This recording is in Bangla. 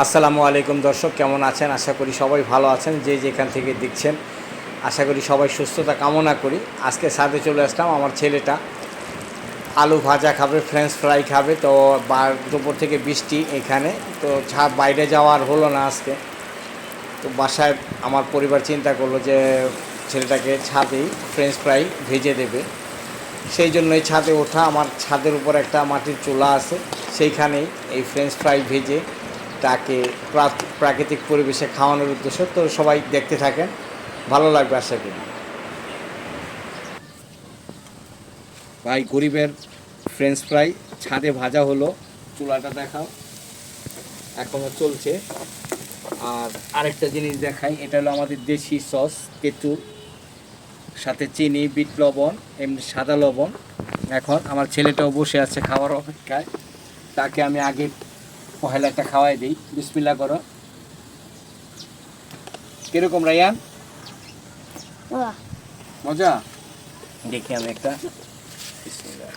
আসসালামু আলাইকুম দর্শক, কেমন আছেন? আশা করি সবাই ভালো আছেন। যে যেখান থেকে দেখছেন, আশা করি সবাই সুস্থতা কামনা করি। আজকে ছাদে চলে আসলাম। আমার ছেলেটা আলু ভাজা খাবে, ফ্রেঞ্চ ফ্রাই খাবে। তো দুপুর থেকে বৃষ্টি এখানে, তো ছাদ বাইরে যাওয়ার হলো না আজকে। তো বাসায় আমার পরিবার চিন্তা করলো যে ছেলেটাকে ছাদেই ফ্রেঞ্চ ফ্রাই ভেজে দেবে। সেই জন্যই ছাদে ওঠা। আমার ছাদের উপর একটা মাটির চুলা আছে, সেইখানেই এই ফ্রেঞ্চ ফ্রাই ভেজে তাকে প্রাকৃতিক পরিবেশে খাওয়ানোর উদ্দেশ্য। তো সবাই দেখতে থাকেন, ভালো লাগবে আশা করি। ভাই, গরিবের ফ্রেঞ্চ ফ্রাই ছাদে ভাজা হলো। চুলাটা দেখাও, এখনও চলছে। আর আরেকটা জিনিস দেখাই, এটা হলো আমাদের দেশি সস তেঁতুল, সাথে চিনি, বিট লবণ, এমনি সাদা লবণ। এখন আমার ছেলেটাও বসে আছে খাওয়ার অপেক্ষায়। তাকে আমি আগে পহেলা একটা খাওয়াই দিই। বিসমিল্লাহ করো। কিরকম রায়ান? মজা? দেখি আমি একটা। বিসমিল্লাহ।